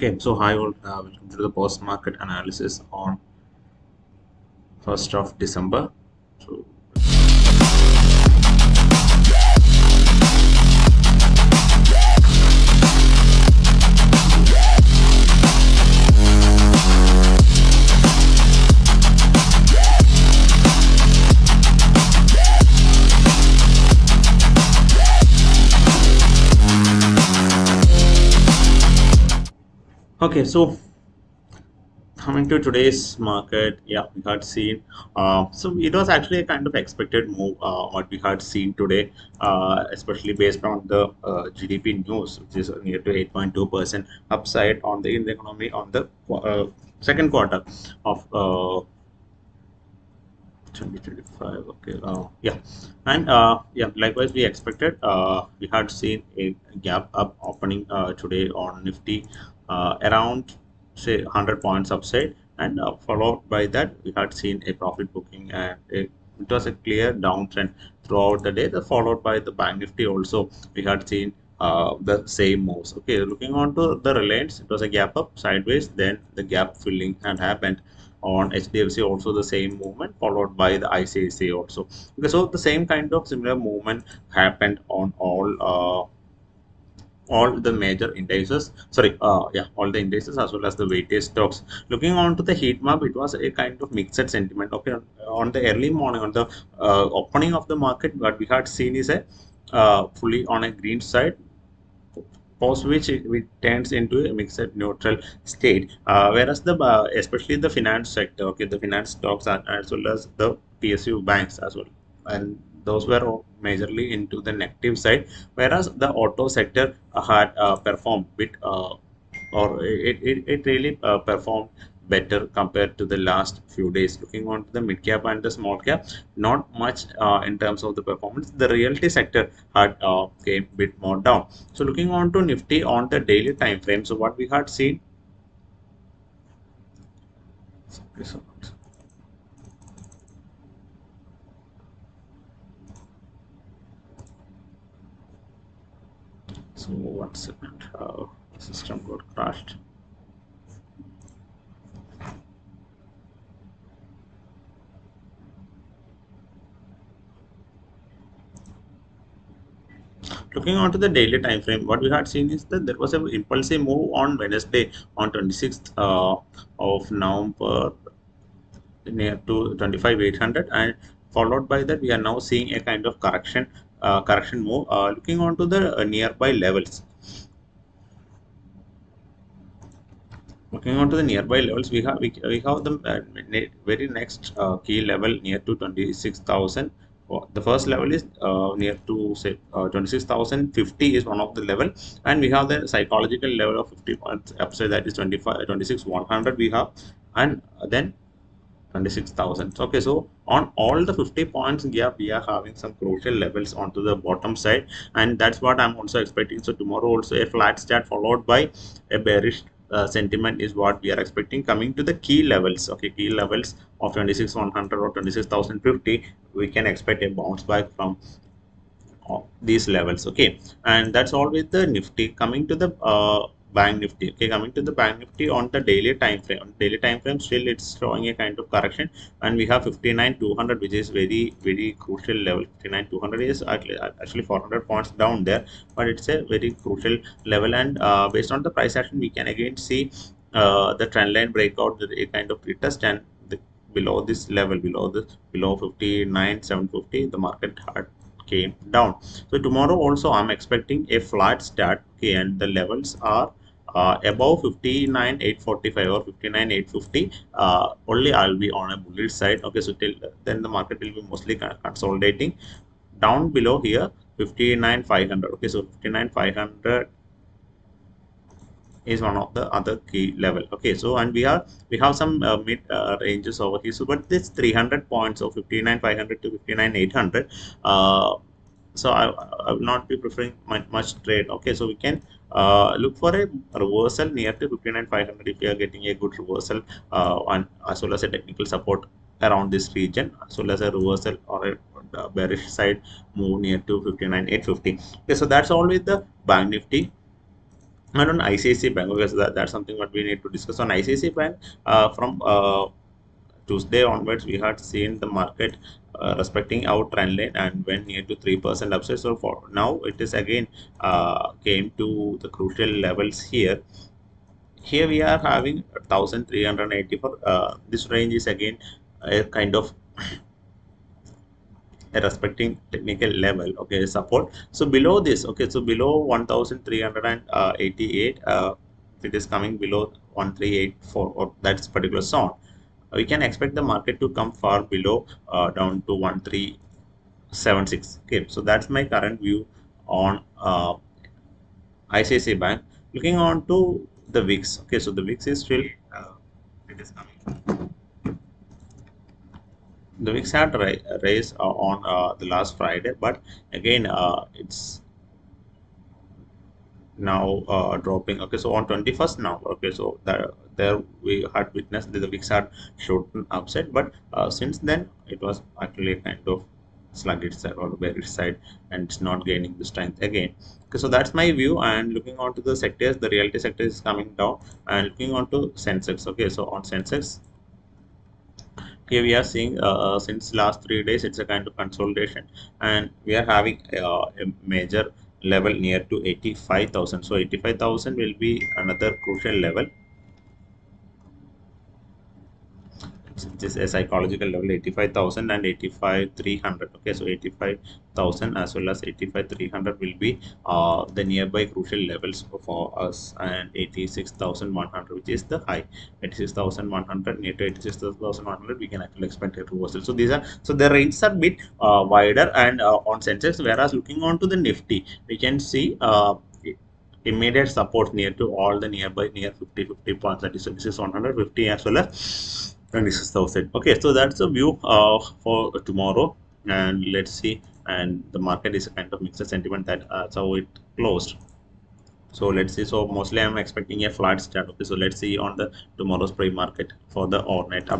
Okay, so hi all, welcome to the post market analysis on 1st of December. So, okay, so coming to today's market, yeah, we had seen. So it was actually a kind of expected move. What we had seen today, especially based on the GDP news, which is near to 8.2% upside on the Indian economy on the second quarter of 2025. Okay, yeah, and yeah, likewise we expected. We had seen a gap up opening today on Nifty around say 100 points upside, and followed by that we had seen a profit booking, and it was a clear downtrend throughout the day. Followed by the Bank Nifty also, we had seen the same moves. Okay, looking on to the Reliance, it was a gap up sideways, then the gap filling had happened on HDFC, also the same movement, followed by the ICICI also. Okay, so the same kind of similar movement happened on all the major indices. Sorry, yeah, all the indices as well as the weighted stocks. Looking on to the heat map, it was a kind of mixed sentiment. Okay, on the early morning, on the opening of the market, what we had seen is a fully on a green side, post which it tends into a mixed neutral state, whereas the especially the finance sector, okay, the finance stocks are, as well as the PSU banks as well, and those were all majorly into the negative side, whereas the auto sector had performed bit it really performed better compared to the last few days. Looking on to the mid cap and the small cap, not much in terms of the performance. The realty sector had came bit more down. So looking on to Nifty on the daily time frame, so what we had seen. So, so 1 second, the system got crashed. Looking onto the daily time frame, what we had seen is that there was an impulsive move on Wednesday on 26th of November near to 25,800, and followed by that we are now seeing a kind of correction move. Looking onto the nearby levels. Looking on to the nearby levels, we have the very next key level near to 26,000. The first level is near to say 26,050 is one of the level, and we have the psychological level of 50 points upside, that is 25 26,100 we have, and then 26,000. Okay, so on all the 50 points gap, we are having some crucial levels onto the bottom side, and that's what I'm also expecting. So tomorrow also a flat start followed by a bearish sentiment is what we are expecting. Coming to the key levels, okay, key levels of 26,100 or 26,050, we can expect a bounce back from these levels. Okay, and that's all with the Nifty. Coming to the Bank Nifty. Okay, coming to the Bank Nifty on the daily time frame. On daily time frame, still it's showing a kind of correction, and we have 59,200, which is very crucial level. 59,200 is actually 400 points down there, but it's a very crucial level. And based on the price action, we can again see the trend line breakout, a kind of retest, and below this level, below 59,750, the market had came down. So tomorrow also I'm expecting a flat start. Okay, and the levels are above 59,845 or 59,850. Only I'll be on a bullish side. Okay, so till then the market will be mostly consolidating. Down below here 59,500. Okay, so 59,500 is one of the other key level. Okay, so and we have some mid ranges over here. So but this 300 points of 59,500 to 59,800, so I will not be preferring much trade. Okay, so we can look for a reversal near to 59,500 if we are getting a good reversal, and as well as a technical support around this region, as well as a reversal or a bearish side move near to 59,850. Okay, so that's all with the Bank Nifty. And on ICICI Bank, okay, so that's something what we need to discuss on ICICI Bank. From Tuesday onwards, we had seen the market respecting our trend line and went near to 3% upside. So for now, it is again came to the crucial levels here. Here we are having 1384. This range is again a kind of a respecting technical level, okay, support. So below this, okay, so below 1388, it is coming below 1384 or that's particular zone, we can expect the market to come far below, down to 1376. Okay, so that's my current view on ICICI Bank. Looking on to the VIX, okay, so the VIX is still it is coming. The VIX had raised on the last Friday, but again it's now dropping. Okay, so on 21st now, okay, so there we had witnessed that the VIX had shot an upside, but since then it was actually a kind of sluggish side or bearish side, and it's not gaining the strength again. Okay, so that's my view. And looking on to the sectors, the realty sector is coming down. And looking on to Sensex, okay, so on Sensex, here we are seeing since last 3 days it's a kind of consolidation, and we are having a major level near to 85,000. So 85,000 will be another crucial level. It is a psychological level, 85,000 and 85,300. Okay, so 85,000 as well as 85,300 will be the nearby crucial levels for us, and 86,100, which is the high. 86,100 near to 86,100, we can actually expect a reversal. So these are, so the ranges are bit wider and on Sensex, whereas looking on to the Nifty, we can see immediate support near to all the nearby near 50 points, that is, so this is 150 as well as 26,000. Okay, so that's the view for tomorrow, and let's see. And the market is a kind of mixed sentiment, that that's how it closed. So let's see. So mostly I'm expecting a flat start. Okay, so let's see on the tomorrow's pre-market for the overnight update.